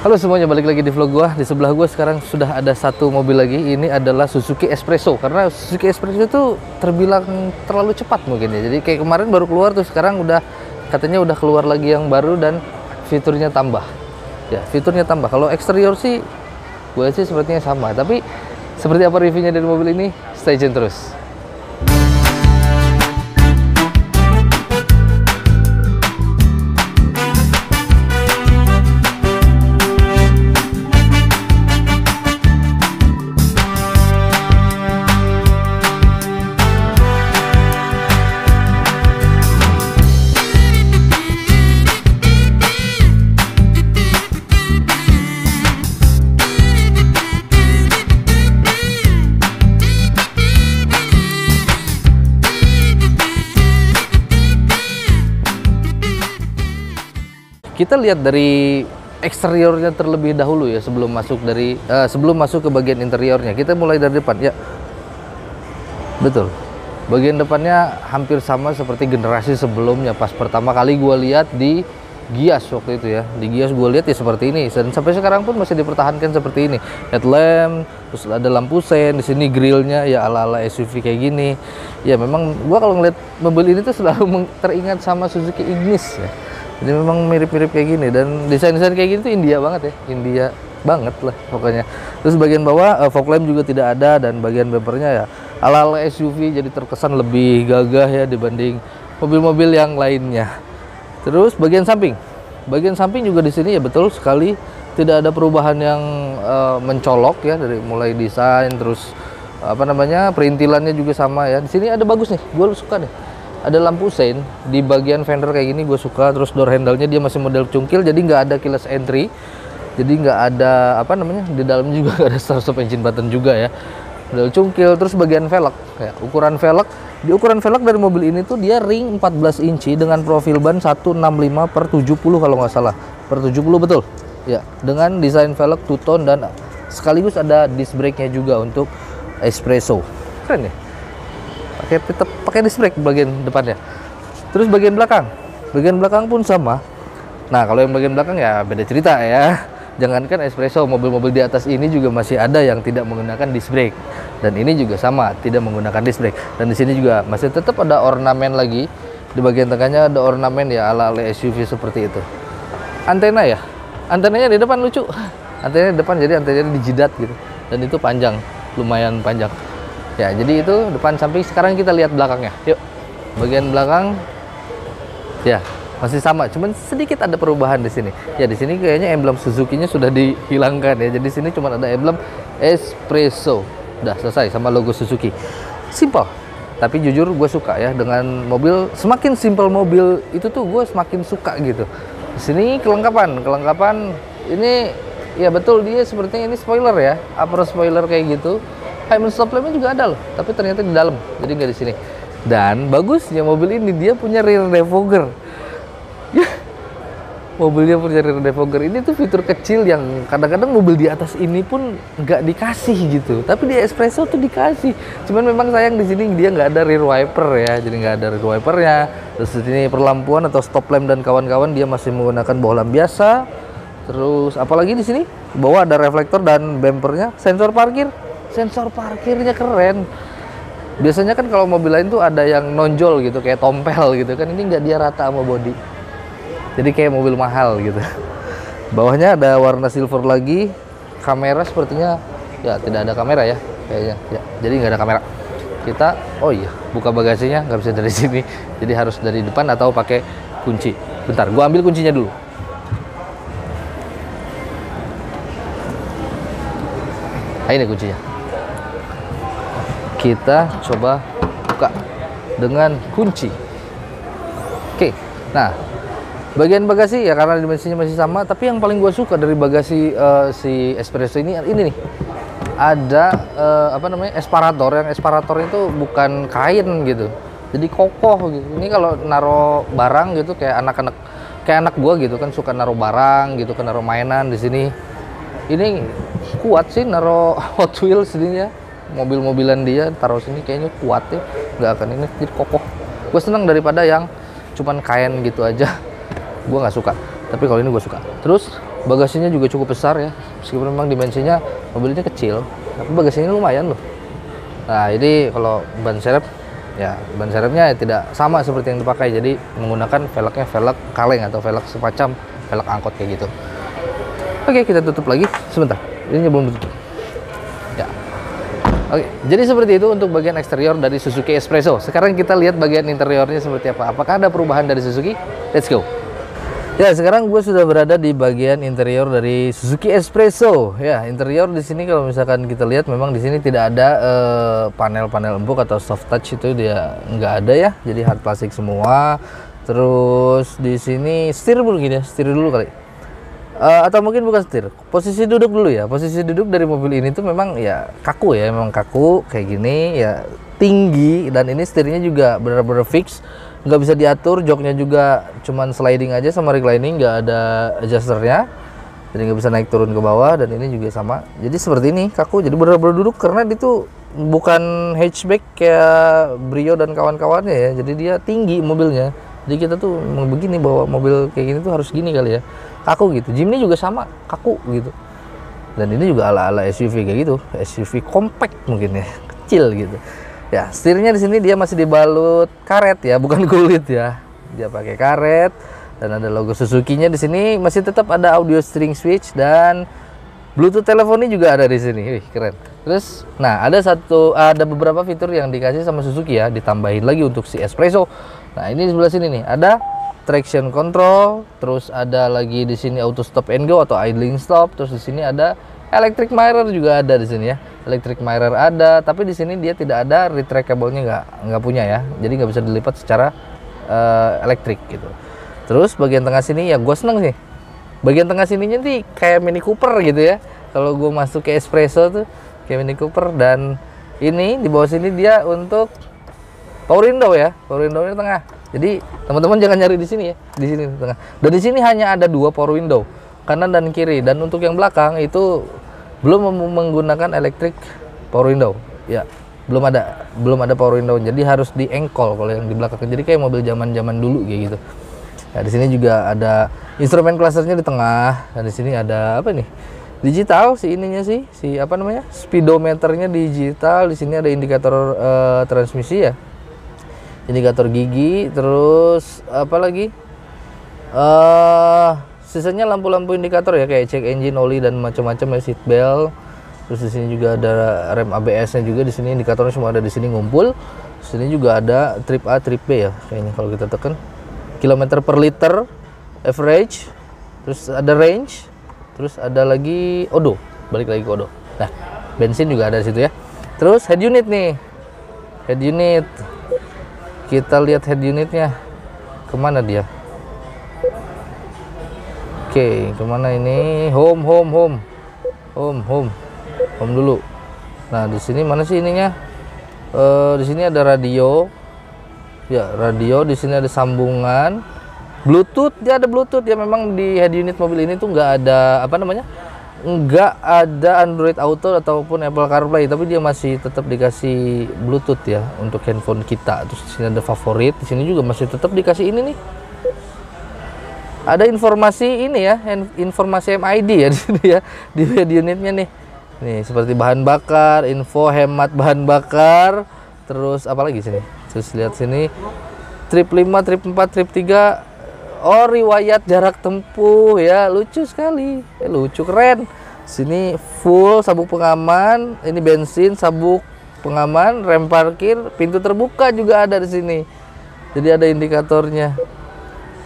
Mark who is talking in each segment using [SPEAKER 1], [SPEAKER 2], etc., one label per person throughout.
[SPEAKER 1] Halo semuanya, balik lagi di vlog gua. Di sebelah gua sekarang sudah ada satu mobil lagi. Ini adalah Suzuki Espresso. Karena Suzuki Espresso itu terbilang terlalu cepat mungkin ya. Jadi kayak kemarin baru keluar tuh, sekarang udah katanya udah keluar lagi yang baru dan fiturnya tambah. Ya, fiturnya tambah. Kalau eksterior sih gue sih sepertinya sama. Tapi seperti apa reviewnya dari mobil ini? Stay tune terus. Kita lihat dari eksteriornya terlebih dahulu ya, sebelum masuk ke bagian interiornya. Kita mulai dari depan ya. Betul. Bagian depannya hampir sama seperti generasi sebelumnya. Pas pertama kali gue lihat di Gias waktu itu ya. Di Gias gue lihat ya seperti ini. Dan sampai sekarang pun masih dipertahankan seperti ini. Headlamp, terus ada lampu sen, di sini grillnya ya ala-ala SUV kayak gini. Ya memang gue kalau ngeliat mobil ini tuh selalu teringat sama Suzuki Ignis ya. Jadi memang mirip-mirip kayak gini, dan desain-desain kayak gini tuh India banget ya, India banget lah pokoknya. Terus bagian bawah fog lamp juga tidak ada, dan bagian bumpernya ya ala-ala SUV, jadi terkesan lebih gagah ya dibanding mobil-mobil yang lainnya. Terus bagian samping juga di sini ya betul sekali tidak ada perubahan yang mencolok ya, dari mulai desain terus perintilannya juga sama ya. Di sini ada bagus nih, gue suka deh. Ada lampu sein di bagian fender kayak gini, gue suka. Terus door handle-nya dia masih model cungkil, jadi nggak ada keyless entry, jadi nggak ada di dalamnya juga nggak ada start stop engine button juga ya, model cungkil. Terus bagian velg ya, ukuran velg dari mobil ini tuh dia ring 14 inci dengan profil ban 165/70 kalau nggak salah, per 70 betul ya, dengan desain velg two tone, dan sekaligus ada disc brake-nya juga untuk Espresso. Keren ya, tetap pakai disc brake bagian depannya. Terus bagian belakang pun sama. Nah kalau yang bagian belakang ya beda cerita ya. Jangankan Espresso, mobil-mobil di atas ini juga masih ada yang tidak menggunakan disc brake, dan ini juga sama tidak menggunakan disc brake. Dan di sini juga masih tetap ada ornamen lagi di bagian tengahnya, ada ornamen ya ala-ala SUV seperti itu. Antenanya di depan lucu. Antenanya di depan, jadi antenanya dijidat gitu, dan itu panjang, lumayan panjang. Ya, jadi itu depan samping. Sekarang kita lihat belakangnya. Yuk. Bagian belakang ya masih sama, cuman sedikit ada perubahan di sini. Ya, di sini kayaknya emblem Suzuki-nya sudah dihilangkan ya. Jadi sini cuma ada emblem Espresso. Udah selesai sama logo Suzuki. Simple. Tapi jujur gue suka ya dengan mobil, semakin simple mobil itu tuh gue semakin suka gitu. Di sini kelengkapan ini ya betul, dia sepertinya ini spoiler ya, upper spoiler kayak gitu. High stop lamp-nya juga ada loh, tapi ternyata di dalam, jadi nggak di sini. Dan bagusnya mobil ini dia punya rear defogger. Mobilnya punya rear defogger. Ini tuh fitur kecil yang kadang-kadang mobil di atas ini pun nggak dikasih gitu, tapi di Espresso tuh dikasih. Cuman memang sayang di sini dia nggak ada rear wiper ya, jadi nggak ada rear wipernya. Terus di sini perlampuan atau stop lamp dan kawan-kawan dia masih menggunakan bohlam biasa. Terus apalagi di sini bawah ada reflektor dan bumpernya, sensor parkirnya keren. Biasanya kan kalau mobil lain tuh ada yang nonjol gitu, kayak tompel gitu kan, ini nggak, dia rata sama bodi, jadi kayak mobil mahal gitu. Bawahnya ada warna silver lagi. Kamera sepertinya ya tidak ada kamera ya kayaknya ya, jadi nggak ada kamera. Kita buka bagasinya nggak bisa dari sini, jadi harus dari depan atau pakai kunci. Bentar, gua ambil kuncinya dulu. Nah, ini kuncinya. Kita coba buka dengan kunci. Oke, nah bagian bagasi ya karena dimensinya masih sama, tapi yang paling gue suka dari bagasi si Espresso ini nih, ada esparator. Yang esparator itu bukan kain gitu, jadi kokoh gitu. Ini kalau naro barang gitu, kayak anak gue gitu kan suka naro barang gitu kan, naro mainan di sini. Ini kuat sih naro Hot Wheels ini ya, mobil-mobilan dia taruh sini kayaknya kuat ya, nggak akan ini, jadi kokoh. Gue senang daripada yang cuman kain gitu aja, gue nggak suka. Tapi kalau ini gue suka. Terus Bagasinya juga cukup besar ya, meskipun memang dimensinya mobil ini kecil, tapi bagasinya lumayan loh. Nah ini kalau ban serep, ya ban serepnya tidak sama seperti yang dipakai, jadi menggunakan velgnya velg kaleng atau velg semacam velg angkot kayak gitu. Oke, kita tutup lagi sebentar, ini belum tutup ya. Oke, jadi seperti itu untuk bagian eksterior dari Suzuki Espresso. Sekarang kita lihat bagian interiornya seperti apa. Apakah ada perubahan dari Suzuki? Let's go. Ya, sekarang gue sudah berada di bagian interior dari Suzuki Espresso. Ya, interior di sini kalau misalkan kita lihat, memang di sini tidak ada panel-panel empuk atau soft touch, itu dia nggak ada ya. Jadi hard plastik semua. Terus di sini setir dulu gini ya, setir dulu kali. Atau mungkin bukan setir, posisi duduk dulu ya. Posisi duduk dari mobil ini tuh memang ya kaku ya, memang kaku kayak gini ya, tinggi, dan ini setirnya juga benar-benar fix, nggak bisa diatur. Joknya juga cuman sliding aja sama reclining, nggak ada adjusternya, jadi nggak bisa naik turun ke bawah. Dan ini juga sama, jadi seperti ini kaku, jadi benar-benar duduk, karena dia tuh bukan hatchback kayak Brio dan kawan-kawannya ya, jadi dia tinggi mobilnya. Jadi kita tuh begini, bawa mobil kayak gini tuh harus gini kali ya, kaku gitu. Jimny juga sama, kaku gitu. Dan ini juga ala-ala SUV kayak gitu, SUV compact mungkin ya, kecil gitu. Ya, setirnya di sini dia masih dibalut karet ya, bukan kulit ya. Dia pakai karet, dan ada logo Suzuki-nya di sini. Masih tetap ada audio steering switch, dan Bluetooth teleponnya juga ada di sini. Wih, keren. Terus, nah ada beberapa fitur yang dikasih sama Suzuki ya, ditambahin lagi untuk si Espresso. Nah, ini di sebelah sini nih, ada traction control, terus ada lagi di sini auto stop and go atau idling stop, terus di sini ada electric mirror juga ada di sini ya. Electric mirror ada, tapi di sini dia tidak ada retractable-nya, nggak punya ya. Jadi nggak bisa dilipat secara elektrik gitu. Terus bagian tengah sini ya gue seneng sih. Bagian tengah sininya nih kayak Mini Cooper gitu ya. Kalau gue masuk ke Espresso tuh kayak Mini Cooper. Dan ini di bawah sini dia untuk power window ya, power window-nya tengah. Jadi teman-teman jangan nyari di sini ya, di sini di tengah. Dan di sini hanya ada 2 power window, kanan dan kiri. Dan untuk yang belakang itu belum menggunakan electric power window. Ya, belum ada power window. Jadi harus di engkol kalau yang di belakang. Jadi kayak mobil zaman-zaman dulu kayak gitu. Nah, di sini juga ada instrumen clusternya di tengah. Dan di sini ada apa nih? Digital si ininya sih, si apa namanya? Speedometernya digital. Di sini ada indikator transmisi ya. Indikator gigi, terus apa lagi? Sisanya lampu-lampu indikator ya, kayak cek engine, oli, dan macam-macam ya, seat belt. Terus di sini juga ada rem ABS-nya juga, di sini indikatornya semua ada di sini ngumpul. Di sini juga ada trip A, trip B ya, kayaknya kalau kita tekan. Kilometer per liter, average, terus ada range, terus ada lagi odo, balik lagi ke odo. Nah, bensin juga ada di situ ya. Terus head unit nih, head unit. Kita lihat head unitnya, kemana dia? Oke, kemana ini? Home dulu. Nah, di sini mana sih ininya? Di sini ada radio. Ya, radio. Di sini ada sambungan Bluetooth. Dia ada Bluetooth ya. Memang di head unit mobil ini tuh nggak ada apa namanya? Nggak ada Android Auto ataupun Apple CarPlay, tapi dia masih tetap dikasih Bluetooth ya untuk handphone kita. Terus di sini ada favorit, di sini juga masih tetap dikasih ini nih. Ada informasi ini ya, informasi MID ya di sini ya, di head unitnya nih. Nih seperti bahan bakar, info hemat bahan bakar, terus apa lagi sini? Terus lihat sini trip 5, trip 4, trip 3. Oh, riwayat jarak tempuh ya, lucu sekali, lucu, keren. Sini full sabuk pengaman, ini bensin, sabuk pengaman, rem parkir, pintu terbuka juga ada di sini. Jadi ada indikatornya,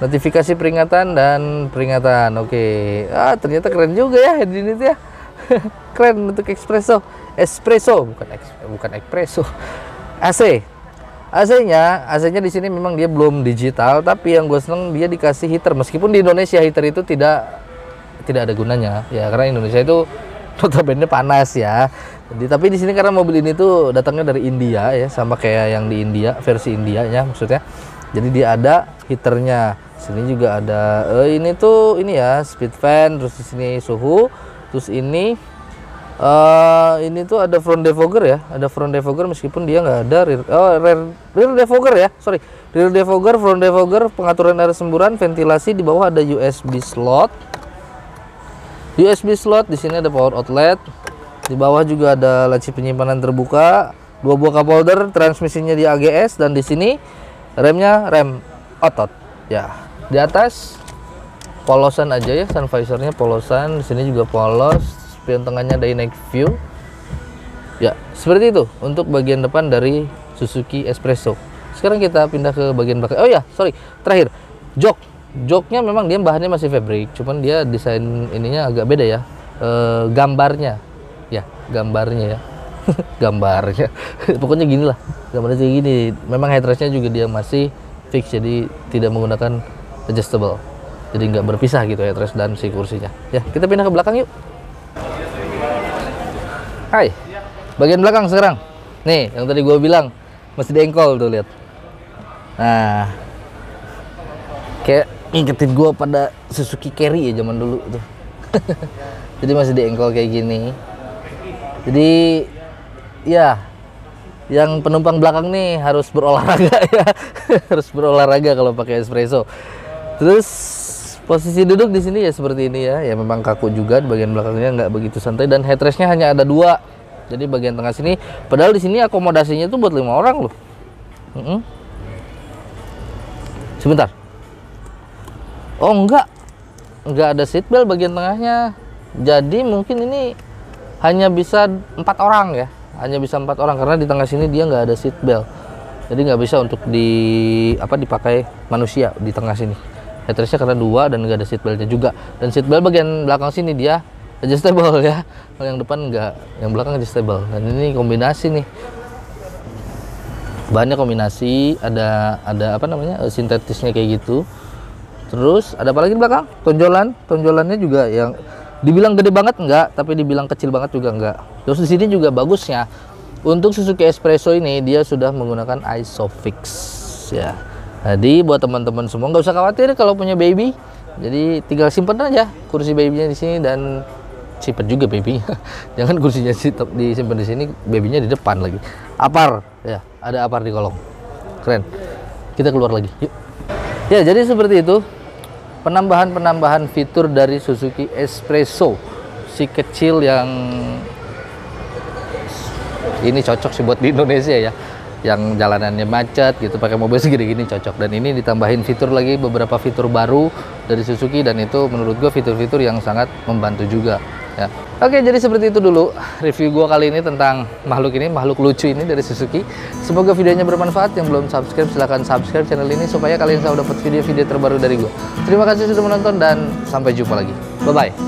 [SPEAKER 1] notifikasi peringatan dan peringatan. Oke, ternyata keren juga ya head unit ya. Keren untuk Espresso, bukan Espresso. AC-nya di sini memang dia belum digital, tapi yang gue seneng dia dikasih heater. Meskipun di Indonesia heater itu tidak ada gunanya ya, karena Indonesia itu notabene panas ya. Jadi tapi di sini karena mobil ini tuh datangnya dari India ya, sama kayak yang di India, versi India ya maksudnya. Jadi dia ada heaternya. Sini juga ada ini ya, speed fan, terus di sini suhu, terus ini tuh ada front defogger ya, ada front defogger meskipun dia nggak ada rear defogger ya, rear defogger, front defogger, pengaturan air semburan, ventilasi. Di bawah ada USB slot, USB slot, di sini ada power outlet. Di bawah juga ada laci penyimpanan terbuka, 2 buah cup holder, transmisinya di AGS, dan di sini remnya rem otot. Ya, di atas polosan aja ya, sun visornya polosan, di sini juga polos, spion tengahnya dynamic view. Ya, seperti itu untuk bagian depan dari Suzuki Espresso. Sekarang kita pindah ke bagian belakang. Oh ya, sorry, terakhir, joknya memang dia bahannya masih fabric, cuman dia desain ininya agak beda ya. Gambarnya ya, gambarnya pokoknya gini lah, gambarnya kayak gini. Memang headrestnya juga dia masih fix, jadi tidak menggunakan adjustable, jadi nggak berpisah gitu headrest dan si kursinya. Ya, kita pindah ke belakang yuk. Hai, bagian belakang sekarang nih, yang tadi gue bilang masih dengkol tuh, lihat. Nah, kayak ngikutin gue pada Suzuki Carry ya zaman dulu tuh. Jadi masih diengkol kayak gini. Jadi ya, yang penumpang belakang nih harus berolahraga ya. Harus berolahraga kalau pakai Espresso. Terus posisi duduk di sini ya seperti ini ya. Ya memang kaku juga, di bagian belakangnya nggak begitu santai, dan headrestnya hanya ada 2. Jadi bagian tengah sini, padahal di sini akomodasinya tuh buat 5 orang loh. Sebentar. Oh enggak ada seat belt bagian tengahnya. Jadi mungkin ini hanya bisa 4 orang ya, hanya bisa 4 orang karena di tengah sini dia nggak ada seat belt. Jadi nggak bisa untuk dipakai manusia di tengah sini. Headrestnya karena 2 dan nggak ada seat beltnya juga. Dan seat belt bagian belakang sini dia adjustable ya. Kalau yang depan nggak, yang belakang adjustable. Dan ini kombinasi nih. Bahannya kombinasi, ada apa namanya, sintetisnya kayak gitu. Terus ada apa lagi di belakang? Tonjolannya juga yang dibilang gede banget enggak, tapi dibilang kecil banget juga enggak. Terus di sini juga bagusnya untuk Suzuki Espresso ini dia sudah menggunakan ISOFIX ya. Jadi buat teman-teman semua nggak usah khawatir kalau punya baby. Jadi tinggal simpen aja kursi babynya di sini, dan simpen juga babynya. Jangan kursinya disimpan di sini, babynya di depan lagi. Apar ya, ada apar di kolong. Keren. Kita keluar lagi. Yuk. Ya, jadi seperti itu penambahan fitur dari Suzuki Espresso, si kecil yang ini cocok sih buat di Indonesia ya, yang jalanannya macet gitu, pakai mobil segede gini cocok. Dan ini ditambahin fitur lagi, beberapa fitur baru dari Suzuki, dan itu menurut gue fitur-fitur yang sangat membantu juga ya. Oke, jadi seperti itu dulu review gue kali ini tentang makhluk lucu ini dari Suzuki. Semoga videonya bermanfaat. Yang belum subscribe silahkan subscribe channel ini supaya kalian selalu dapat video-video terbaru dari gue. Terima kasih sudah menonton dan sampai jumpa lagi. Bye bye.